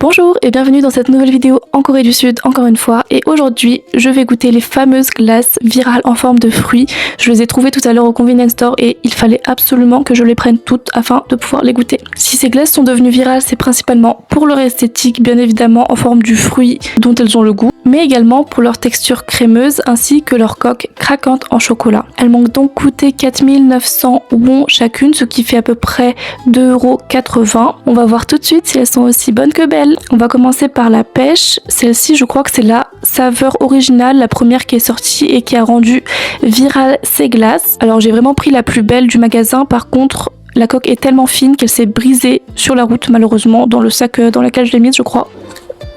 Bonjour et bienvenue dans cette nouvelle vidéo en Corée du Sud encore une fois, et aujourd'hui je vais goûter les fameuses glaces virales en forme de fruits. Je les ai trouvées tout à l'heure au convenience store et il fallait absolument que je les prenne toutes afin de pouvoir les goûter. Si ces glaces sont devenues virales, c'est principalement pour leur esthétique, bien évidemment en forme du fruit dont elles ont le goût, mais également pour leur texture crémeuse ainsi que leur coque craquante en chocolat. Elles m'ont donc coûté 4900 won chacune, ce qui fait à peu près 2,80 €. On va voir tout de suite si elles sont aussi bonnes que belles. On va commencer par la pêche. Celle-ci, je crois que c'est la saveur originale, la première qui est sortie et qui a rendu virale ces glaces. Alors j'ai vraiment pris la plus belle du magasin, par contre la coque est tellement fine qu'elle s'est brisée sur la route malheureusement, dans le sac dans lequel je l'ai mise je crois.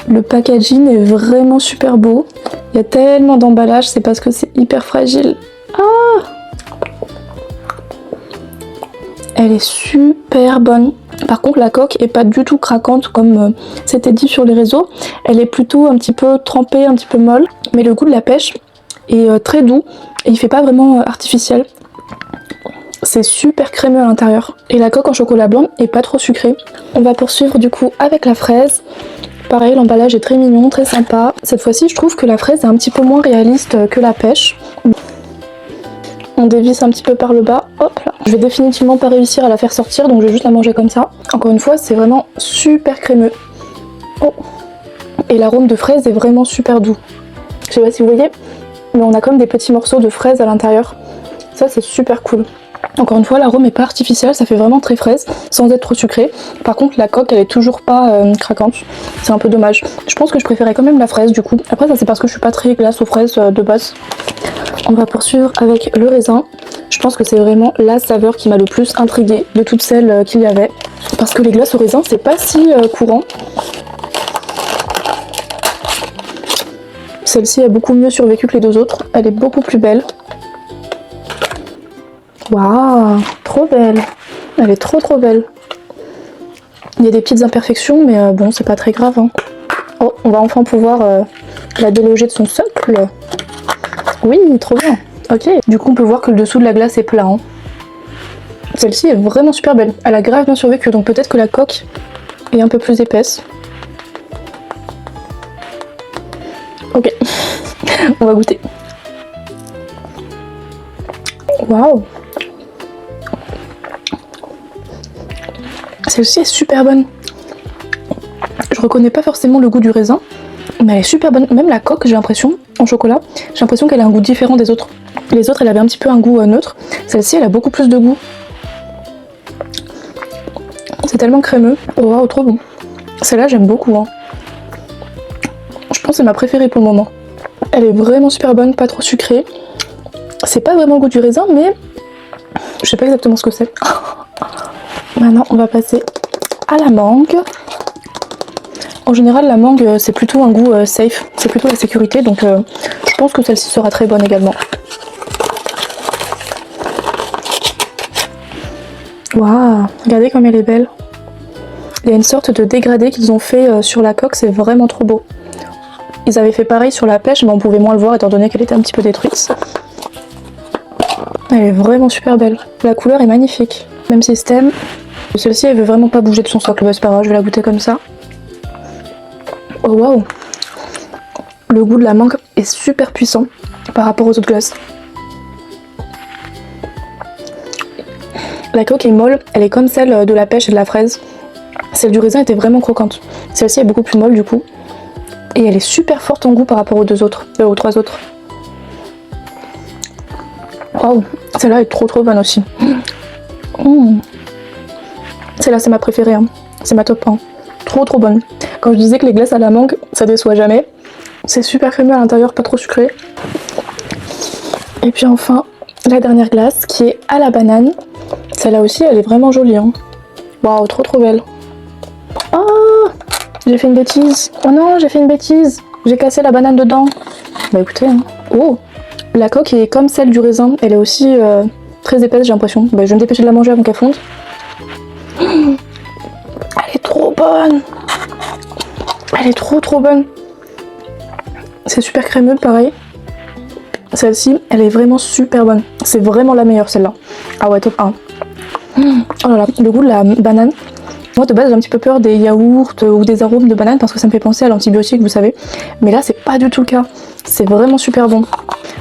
Le packaging est vraiment super beau. Il y a tellement d'emballage, c'est parce que c'est hyper fragile. Ah! Elle est super bonne. Par contre la coque est pas du tout craquante comme c'était dit sur les réseaux. Elle est plutôt un petit peu trempée, un petit peu molle. Mais le goût de la pêche est très doux et il fait pas vraiment artificiel. C'est super crémeux à l'intérieur. Et la coque en chocolat blanc est pas trop sucrée. On va poursuivre du coup avec la fraise. Pareil, l'emballage est très mignon, très sympa. Cette fois-ci, je trouve que la fraise est un petit peu moins réaliste que la pêche. On dévisse un petit peu par le bas, hop là. Je vais définitivement pas réussir à la faire sortir, donc je vais juste la manger comme ça. Encore une fois, c'est vraiment super crémeux. Oh. Et l'arôme de fraise est vraiment super doux. Je sais pas si vous voyez, mais on a comme des petits morceaux de fraise à l'intérieur. Ça, c'est super cool. Encore une fois, l'arôme est pas artificiel, ça fait vraiment très fraise, sans être trop sucré. Par contre, la coque, elle est toujours pas craquante. C'est un peu dommage. Je pense que je préférais quand même la fraise du coup. Après, ça c'est parce que je suis pas très glace aux fraises de base. On va poursuivre avec le raisin. Je pense que c'est vraiment la saveur qui m'a le plus intriguée de toutes celles qu'il y avait. Parce que les glaces au raisin, c'est pas si courant. Celle-ci a beaucoup mieux survécu que les deux autres. Elle est beaucoup plus belle. Waouh, trop belle. Elle est trop belle. Il y a des petites imperfections, mais bon, c'est pas très grave. Hein. Oh, on va enfin pouvoir la déloger de son socle. Oui, trop bien. Ok, du coup on peut voir que le dessous de la glace est plat. Hein. Celle-ci est vraiment super belle. Elle a grave bien survécu, donc peut-être que la coque est un peu plus épaisse. Ok, on va goûter. Waouh. Celle-ci est super bonne. Je reconnais pas forcément le goût du raisin, mais elle est super bonne. Même la coque, j'ai l'impression, en chocolat, j'ai l'impression qu'elle a un goût différent des autres. Les autres, elle avait un petit peu un goût neutre. Celle-ci, elle a beaucoup plus de goût. C'est tellement crémeux. Oh waouh, trop bon. Celle-là, j'aime beaucoup. Hein. Je pense que c'est ma préférée pour le moment. Elle est vraiment super bonne, pas trop sucrée. C'est pas vraiment le goût du raisin, mais je sais pas exactement ce que c'est. Maintenant, on va passer à la mangue. En général, la mangue, c'est plutôt un goût safe. C'est plutôt la sécurité, donc je pense que celle-ci sera très bonne également. Waouh, regardez comme elle est belle. Il y a une sorte de dégradé qu'ils ont fait sur la coque, c'est vraiment trop beau. Ils avaient fait pareil sur la pêche, mais on pouvait moins le voir étant donné qu'elle était un petit peu détruite. Elle est vraiment super belle. La couleur est magnifique. Même système. Celle-ci, elle veut vraiment pas bouger de son socle. Bah, c'est pas grave, je vais la goûter comme ça. Oh waouh. Le goût de la mangue est super puissant par rapport aux autres glaces. La coque est molle, elle est comme celle de la pêche et de la fraise. Celle du raisin était vraiment croquante. Celle-ci est beaucoup plus molle du coup. Et elle est super forte en goût par rapport aux deux autres, aux trois autres. Waouh, celle-là est trop bonne aussi. Celle-là c'est ma préférée, hein. C'est ma top 1. Trop bonne. Quand je disais que les glaces à la mangue, ça déçoit jamais. C'est super crémeux à l'intérieur, pas trop sucré. Et puis enfin, la dernière glace qui est à la banane. Celle-là aussi, elle est vraiment jolie. Hein. Waouh, trop belle. Oh, j'ai fait une bêtise. Oh non, j'ai fait une bêtise. J'ai cassé la banane dedans. Bah écoutez, hein. Oh, la coque est comme celle du raisin. Elle est aussi très épaisse, j'ai l'impression. Bah, je vais me dépêcher de la manger avant qu'elle fonde. Elle est trop bonne. Elle est trop bonne. C'est super crémeux, pareil. Celle-ci, elle est vraiment super bonne. C'est vraiment la meilleure, celle-là. Ah ouais, top 1. Oh là là, le goût de la banane Moi de base j'ai un petit peu peur des yaourts ou des arômes de banane parce que ça me fait penser à l'antibiotique, vous savez. Mais là c'est pas du tout le cas. C'est vraiment super bon.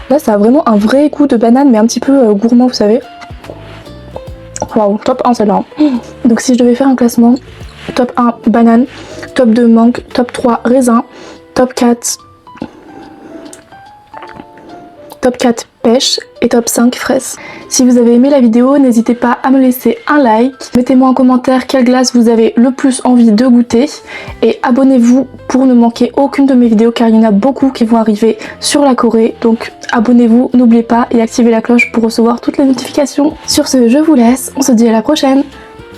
Là ça a vraiment un vrai goût de banane mais un petit peu gourmand, vous savez. Waouh, top 1 celle-là. Donc si je devais faire un classement, top 1 banane, top 2 mangue, top 3 raisin, top 4 pêche et top 5 fraises. Si vous avez aimé la vidéo, n'hésitez pas à me laisser un like. Mettez-moi en commentaire quelle glace vous avez le plus envie de goûter. Et abonnez-vous pour ne manquer aucune de mes vidéos car il y en a beaucoup qui vont arriver sur la Corée. Donc abonnez-vous, n'oubliez pas et activez la cloche pour recevoir toutes les notifications. Sur ce, je vous laisse. On se dit à la prochaine.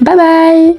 Bye bye!